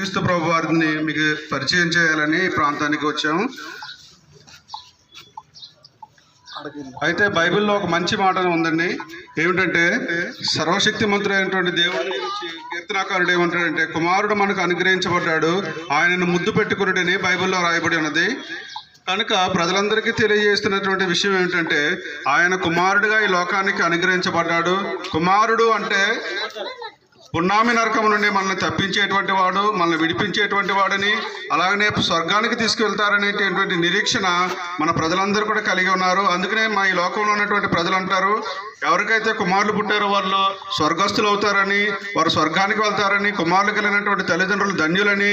క్రీస్తు ప్రభు వారిని మీకు పరిచయం చేయాలని ఈ ప్రాంతానికి వచ్చాము. అయితే బైబిల్లో ఒక మంచి మాట ఉందండి. ఏమిటంటే సర్వశక్తి మంత్రుడైనటువంటి దేవుడి గురించి కీర్తనాకారుడు ఏమంటాడంటే, కుమారుడు మనకు అనుగ్రహించబడ్డాడు, ఆయనను ముద్దు పెట్టుకున్నాడని బైబిల్లో రాయబడి ఉన్నది. కనుక ప్రజలందరికీ తెలియజేస్తున్నటువంటి విషయం ఏమిటంటే, ఆయన కుమారుడిగా ఈ లోకానికి అనుగ్రహించబడ్డాడు. కుమారుడు అంటే పున్నామి నరకం నుండి మనల్ని తప్పించేటువంటి వాడు, మనల్ని విడిపించేటువంటి వాడని, అలాగనే స్వర్గానికి తీసుకువెళ్తారనేటువంటి నిరీక్షణ మన ప్రజలందరూ కూడా కలిగి ఉన్నారు. అందుకనే మా ఈ లోకంలో ఉన్నటువంటి ప్రజలు అంటారు, ఎవరికైతే కుమారులు పుట్టారో వాళ్ళు స్వర్గస్థులు అవుతారని, వారు స్వర్గానికి వెళ్తారని, కుమారులు కలిగినటువంటి తల్లిదండ్రులు ధన్యులని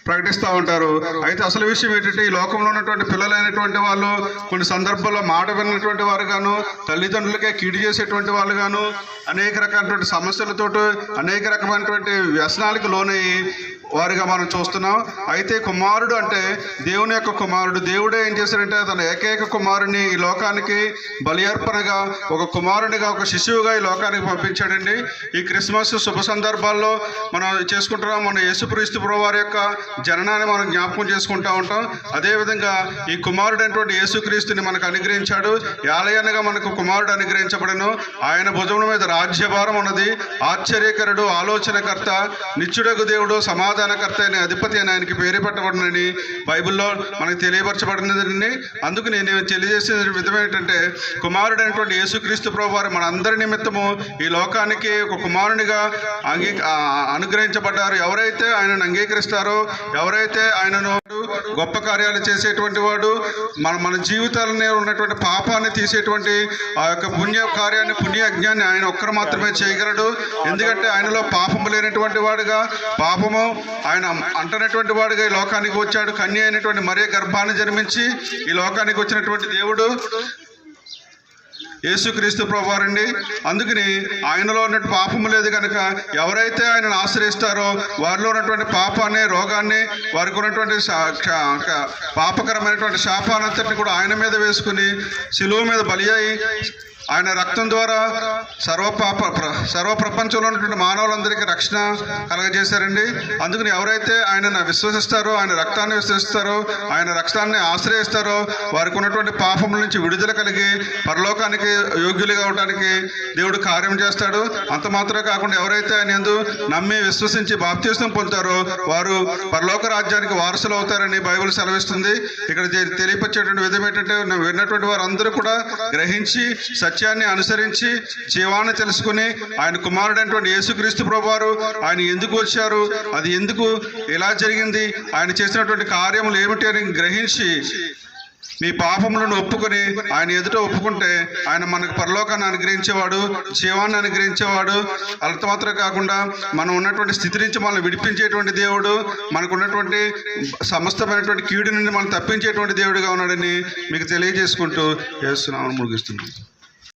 ప్రకటిస్తూ ఉంటారు. అయితే అసలు విషయం ఏంటంటే, ఈ లోకంలో ఉన్నటువంటి పిల్లలైనటువంటి వాళ్ళు కొన్ని సందర్భాల్లో మాట విన్నటువంటి వారు గాను, తల్లిదండ్రులకే కీడు చేసేటువంటి వాళ్ళు గాను, అనేక రకాలైనటువంటి సమస్యలతో అనేక రకమైనటువంటి వ్యసనాలకు లోనయ్యి వారిగా మనం చూస్తున్నాం. అయితే కుమారుడు అంటే దేవుని యొక్క కుమారుడు. దేవుడే ఏం చేశారంటే తన ఏకైక కుమారుని ఈ లోకానికి బలి అర్పణగా, ఒక కుమారునిగా, ఒక శిశువుగా ఈ లోకానికి పంపించాడండి. ఈ క్రిస్మస్ శుభ సందర్భాల్లో మనం చేసుకుంటున్నాం. మన యేసుక్రీస్తు ప్రభువారి యొక్క జననాన్ని మనం జ్ఞాపకం చేసుకుంటూ ఉంటాం. అదేవిధంగా ఈ కుమారుడైనటువంటి యేసుక్రీస్తుని మనకు అనుగ్రహించాడు. యాలయనగా మనకు కుమారుడు అనుగ్రహించబడను. ఆయన భుజముల మీద రాజ్యభారం ఉన్నది. ఆశ్చర్యకరుడు, ఆలోచనకర్త, నిత్యుడగు దేవుడు, సమాధానకర్త అనే అధిపతి అని ఆయనకి పేరు పెట్టబడినని బైబిల్లో మనకు తెలియపరచబడినదండి. అందుకు నేను తెలియజేసే విధం ఏంటంటే, కుమారుడైనటువంటి యేసుక్రీస్తు ప్రభు వారు మన అందరి నిమిత్తము ఈ లోకానికి ఒక కుమారునిగా అనుగ్రహించబడ్డారు. ఎవరైతే ఆయనను అంగీకరిస్తారో, ఎవరైతే ఆయనను గొప్ప కార్యాలు చేసేటువంటి వాడు, మన జీవితాలని ఉన్నటువంటి పాపాన్ని తీసేటువంటి ఆ యొక్క పుణ్య కార్యాన్ని, పుణ్య యజ్ఞాన్ని ఆయన ఒక్కరు మాత్రమే చేయగలడు. ఎందుకంటే ఆయనలో పాపము లేనటువంటి వాడుగా, పాపము ఆయన అంటనటువంటి వాడుగా ఈ లోకానికి వచ్చాడు. కన్య అయినటువంటి మరియ గర్భాన్ని జన్మించి ఈ లోకానికి వచ్చినటువంటి దేవుడు యేసుక్రీస్తు ప్రభువారండి. అందుకని ఆయనలో ఉన్నటువంటి పాపము లేదు కనుక ఎవరైతే ఆయనను ఆశ్రయిస్తారో వారిలో ఉన్నటువంటి పాపాన్ని, రోగాన్ని, వారికి ఉన్నటువంటి పాపకరమైనటువంటి శాపానంతటిని కూడా ఆయన మీద వేసుకుని శిలువ మీద బలి అయి ఆయన రక్తం ద్వారా సర్వ ప్రపంచంలో ఉన్నటువంటి మానవులందరికీ రక్షణ కలగజేశారండి. అందుకని ఎవరైతే ఆయనను విశ్వసిస్తారో, ఆయన రక్తాన్ని విశ్వసిస్తారో, ఆయన రక్తాన్ని ఆశ్రయిస్తారో వారికి ఉన్నటువంటి పాపముల నుంచి విడుదల కలిగి పరలోకానికి యోగ్యులుగా అవడానికి దేవుడు కార్యం చేస్తాడు. అంత మాత్రమే కాకుండా ఎవరైతే ఆయన యందు నమ్మి విశ్వసించి బాప్తిస్మం పొందుతారో వారు పరలోక రాజ్యానికి వారసులు అవుతారని బైబిల్ సెలవిస్తుంది. ఇక్కడ తెలియపరిచేటువంటి విధం ఏంటంటే, విన్నటువంటి వారందరూ కూడా గ్రహించి సత్యాన్ని అనుసరించి జీవాన్ని తెలుసుకుని ఆయన కుమారుడైనటువంటి యేసుక్రీస్తు ప్రభువారు ఆయన ఎందుకు వచ్చారు, అది ఎందుకు ఎలా జరిగింది, ఆయన చేసినటువంటి కార్యములు ఏమిటి అని గ్రహించి మీ పాపములను ఒప్పుకొని ఆయన ఎదుట ఒప్పుకుంటే ఆయన మనకు పరలోకాన్ని అనుగ్రహించేవాడు, జీవాన్ని అనుగ్రహించేవాడు. అంత మాత్రమే కాకుండా మనం ఉన్నటువంటి స్థితి నుంచి మనల్ని విడిపించేటువంటి దేవుడు, మనకు ఉన్నటువంటి సమస్తమైనటువంటి కీడు నుండి మనం తప్పించేటువంటి దేవుడిగా ఉన్నాడని మీకు తెలియజేసుకుంటూ యేసు నామమున ముగిస్తున్నాను.